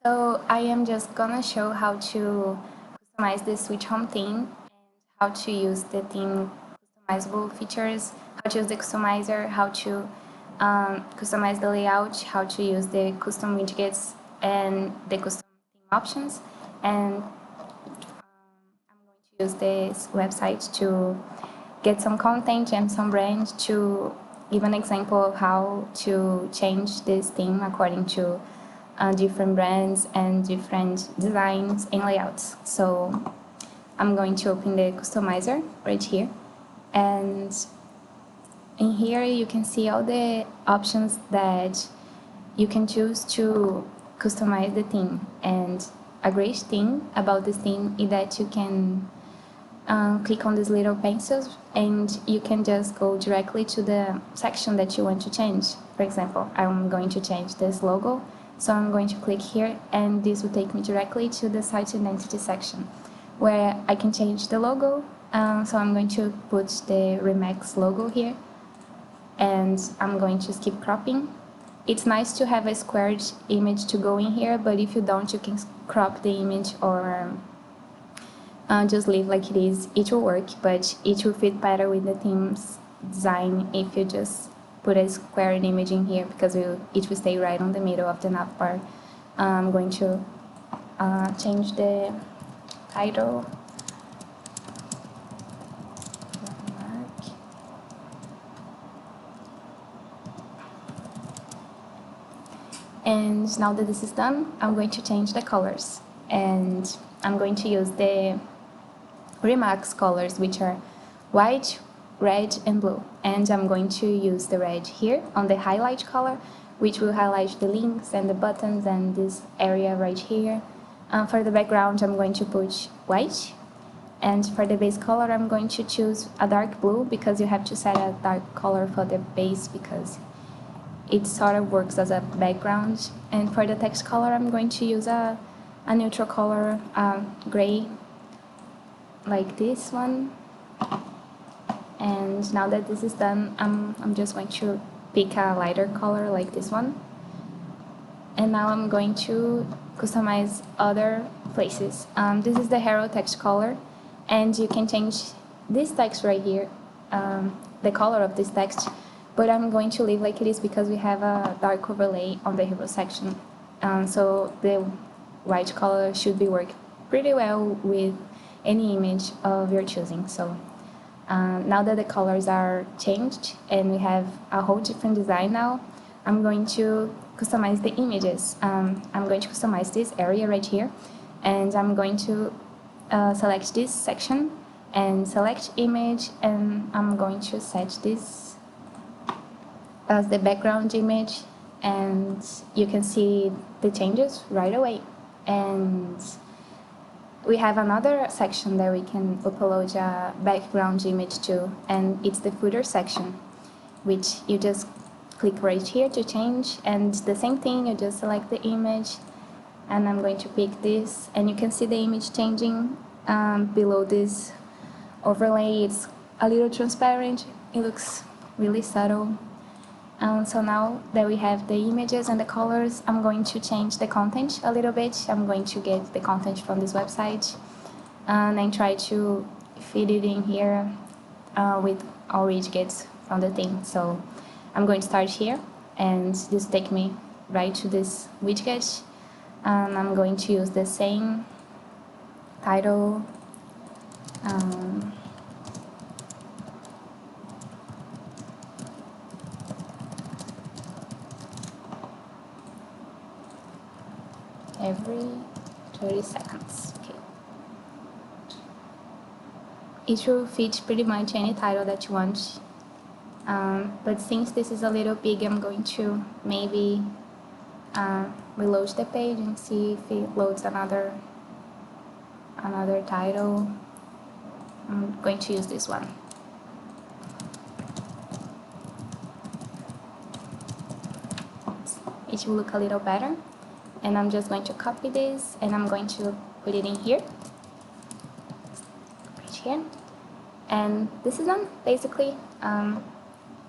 So I am just gonna show how to customize the SweetHome theme and how to use the theme customizable features, how to use the customizer, how to customize the layout, how to use the custom widgets and the custom theme options. And I'm going to use this website to get some content and some brand to give an example of how to change this theme according to different brands and different designs and layouts. So I'm going to open the customizer right here, and in here you can see all the options that you can choose to customize the theme. And a great thing about this theme is that you can click on these little pencils and you can just go directly to the section that you want to change. For example, I'm going to change this logo, so I'm going to click here and this will take me directly to the site identity section where I can change the logo. So I'm going to put the Remax logo here and I'm going to skip cropping. It's nice to have a squared image to go in here, but if you don't, you can crop the image or just leave like it is. It will work, but it will fit better with the theme's design if you just put a squared image in here, because it will stay right on the middle of the nav bar. I'm going to change the title. And now that this is done, I'm going to change the colors. And I'm going to use the Remax colors, which are white, red, and blue. And I'm going to use the red here on the highlight color, which will highlight the links and the buttons and this area right here. For the background, I'm going to put white. And for the base color, I'm going to choose a dark blue, because you have to set a dark color for the base because it sort of works as a background. And for the text color, I'm going to use a neutral color, gray, like this one. And now that this is done, I'm just going to pick a lighter color like this one. And now I'm going to customize other places. This is the hero text color, and you can change this text right here, the color of this text, but I'm going to leave like it is because we have a dark overlay on the hero section. So the white color should be work pretty well with any image of your choosing. So now that the colors are changed and we have a whole different design now, I'm going to customize the images. I'm going to customize this area right here, and I'm going to select this section and select image, and I'm going to set this as the background image, and you can see the changes right away. And we have another section that we can upload a background image to, and it's the footer section, which you just click right here to change, and the same thing, you just select the image, and I'm going to pick this, and you can see the image changing below this overlay. It's a little transparent, it looks really subtle. So now that we have the images and the colors, I'm going to change the content a little bit. I'm going to get the content from this website and try to fit it in here with all widgets from the theme. So I'm going to start here, and this take me right to this widget. I'm going to use the same title. Every 30 seconds. Okay. It will fit pretty much any title that you want. But since this is a little big, I'm going to maybe reload the page and see if it loads another title. I'm going to use this one. It will look a little better. And I'm just going to copy this, and I'm going to put it in here, right here. And this is done, basically.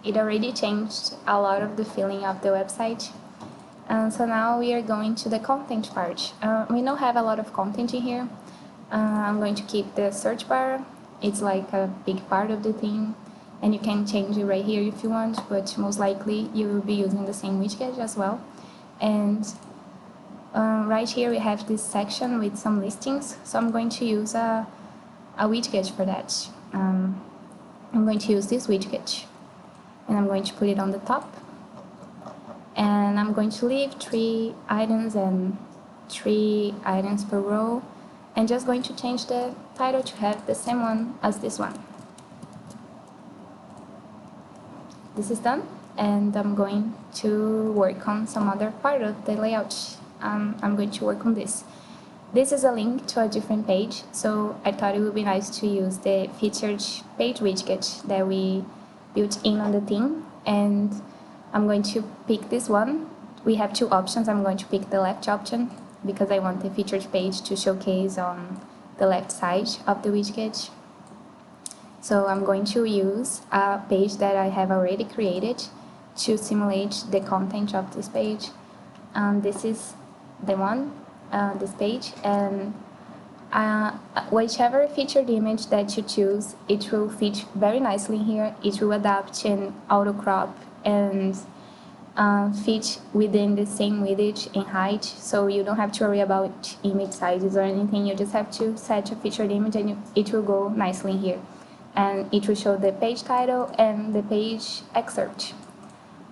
It already changed a lot of the feeling of the website. So now we are going to the content part. We don't have a lot of content in here. I'm going to keep the search bar. It's like a big part of the theme, and you can change it right here if you want, but most likely you will be using the same widget as well. And right here we have this section with some listings, so I'm going to use a widget for that. I'm going to use this widget, and I'm going to put it on the top. And I'm going to leave 3 items and 3 items per row, and just going to change the title to have the same one as this one. This is done, and I'm going to work on some other part of the layout. I'm going to work on this. This is a link to a different page, so I thought it would be nice to use the featured page widget that we built in on the theme, and I'm going to pick this one. We have 2 options. I'm going to pick the left option because I want the featured page to showcase on the left side of the widget. So I'm going to use a page that I have already created to simulate the content of this page. This is the one, this page, and whichever featured image that you choose, it will fit very nicely here. It will adapt and auto crop and fit within the same width and height, so you don't have to worry about image sizes or anything. You just have to set a featured image and it will go nicely here, and it will show the page title and the page excerpt,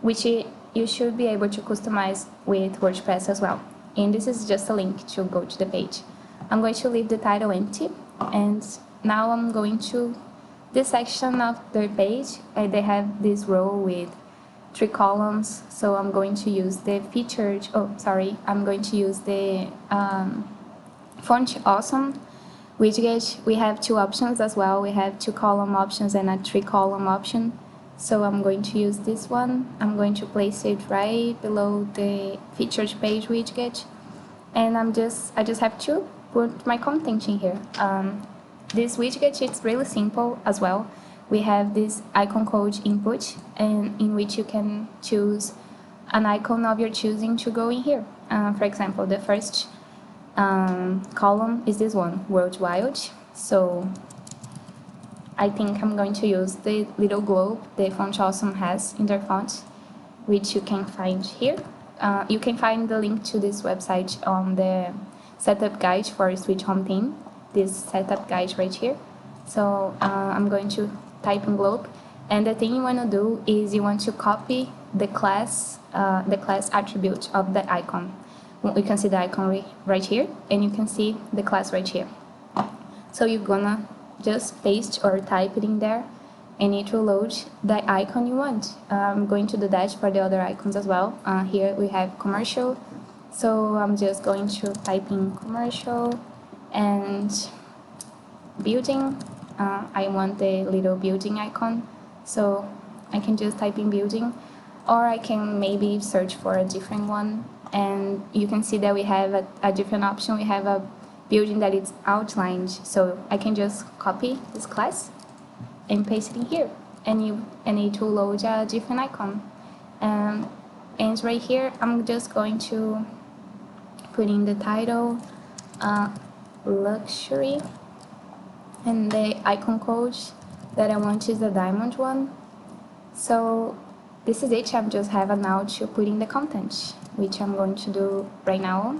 which you should be able to customize with WordPress as well. And this is just a link to go to the page. I'm going to leave the title empty, and now I'm going to this section of the page. They have this row with 3 columns, so I'm going to use the featured, I'm going to use the Font Awesome widget. We have 2 options as well. We have 2 column options and a 3 column option. So I'm going to use this one. I'm going to place it right below the featured page widget, and I just have to put my content in here. This widget, it's really simple as well. We have this icon code input, and in which you can choose an icon of your choosing to go in here. For example, the first column is this one, worldwide. So I think I'm going to use the little globe the Font Awesome has in their font, which you can find here. You can find the link to this website on the setup guide for SweetHome theme, this setup guide right here. So I'm going to type in globe, and the thing you want to do is you want to copy the class attribute of the icon. We can see the icon right here, and you can see the class right here. So you're gonna just paste or type it in there, and it will load the icon you want. I'm going to do that for the other icons as well. Here we have commercial, so I'm just going to type in commercial and building. I want the little building icon, so I can just type in building, or I can maybe search for a different one, and you can see that we have a different option. We have a building that is outlined, so I can just copy this class and paste it in here, and it will load a different icon. And right here I'm just going to put in the title, luxury, and the icon code that I want is the diamond one. So this is it. I just have now to put in the content, which I'm going to do right now.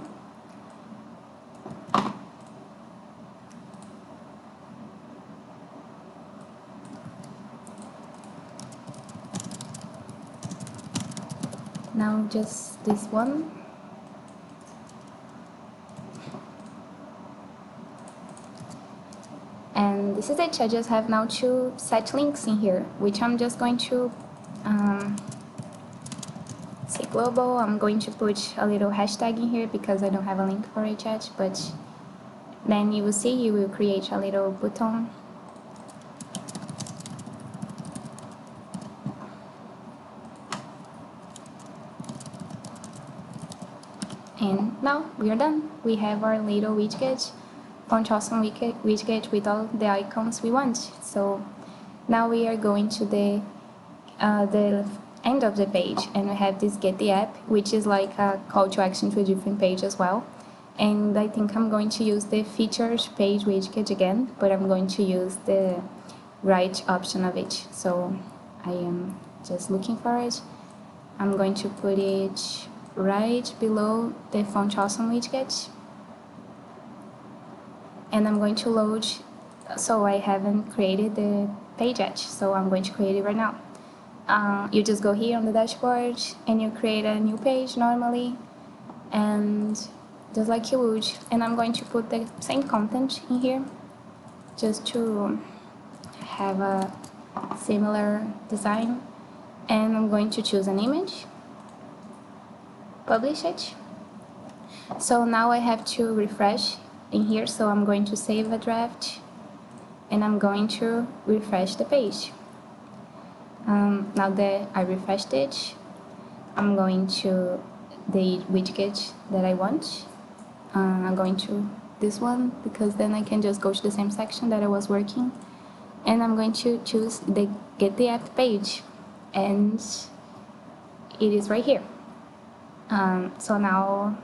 Now just this one. And this is it. I just have now to set links in here, which I'm just going to say global. I'm going to put a little hashtag in here because I don't have a link for it yet, but then you will see, you will create a little button. And now we are done. We have our little widget, Font Awesome widget with all the icons we want. So now we are going to the end of the page, and we have this get the app, which is like a call to action to a different page as well. And I think I'm going to use the features page widget again, but I'm going to use the right option of it. So I am just looking for it. I'm going to put it right below the Font Awesome widget. And I'm going to load, so I haven't created the page yet, so I'm going to create it right now. You just go here on the dashboard and you create a new page normally, and just like you would. And I'm going to put the same content in here just to have a similar design. And I'm going to choose an image, publish it. So now I have to refresh in here, so I'm going to save a draft and I'm going to refresh the page. Now that I refreshed it, I'm going to the widget that I want. I'm going to this one because then I can just go to the same section that I was working, and I'm going to choose the get the app page, and it is right here. So now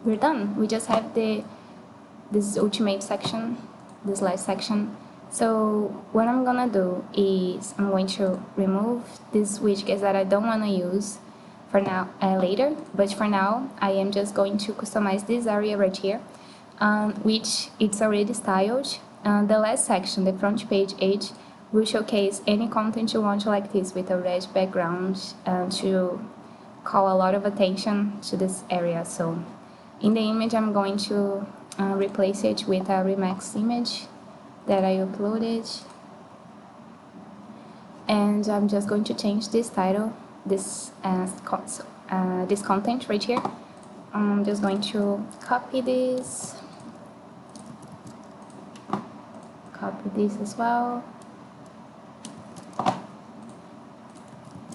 we're done. We just have this ultimate section, this last section. So what I'm gonna do is I'm going to remove these widgets that I don't want to use for now, later, but for now I am just going to customize this area right here, which it's already styled. The last section, the front page 8, will showcase any content you want, like this, with a red background, to call a lot of attention to this area. So in the image I'm going to replace it with a remix image that I uploaded, and I'm just going to change this title, this content right here. I'm just going to copy this as well,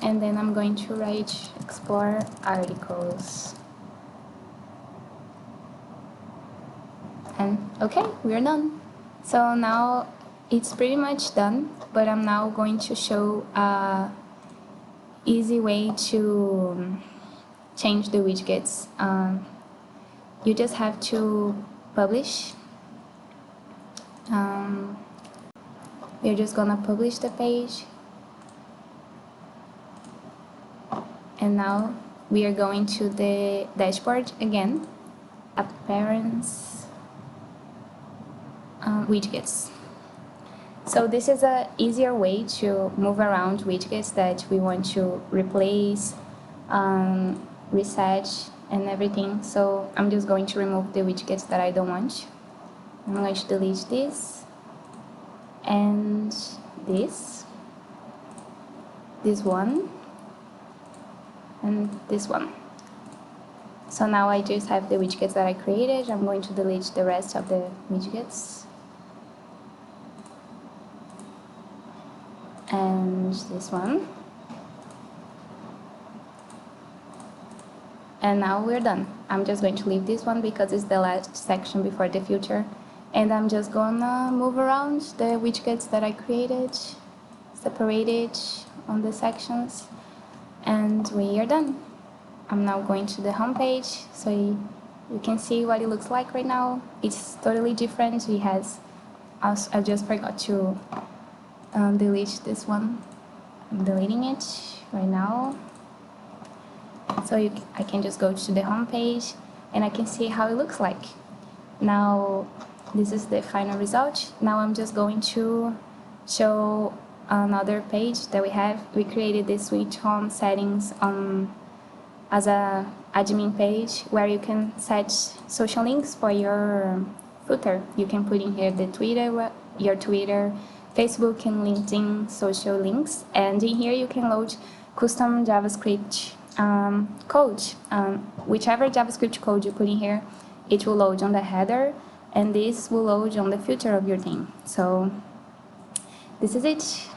and then I'm going to write explore articles, and okay, we're done. So now it's pretty much done, but I'm now going to show a easy way to change the widgets. You just have to publish. We're just gonna publish the page, and now we are going to the dashboard again, appearance, widgets. So this is a easier way to move around widgets that we want to replace, reset, and everything. So I'm just going to remove the widgets that I don't want. I'm going to delete this and this one, and this one. So now I just have the widgets that I created. I'm going to delete the rest of the widgets. And this one. And now we're done. I'm just going to leave this one because it's the last section before the filter. And I'm just gonna move around the widgets that I created, separated on the sections, and we are done. I'm now going to the home page, so you can see what it looks like right now. It's totally different. It has, I just forgot to delete this one. I'm deleting it right now. So I can just go to the home page and I can see how it looks like. Now this is the final result. Now I'm just going to show another page that we have. We created this SweetHome settings as a admin page where you can set social links for your footer. You can put in here the your Twitter, Facebook, and LinkedIn social links, and in here you can load custom JavaScript code. Whichever JavaScript code you put in here, it will load on the header, and this will load on the footer of your theme. So this is it.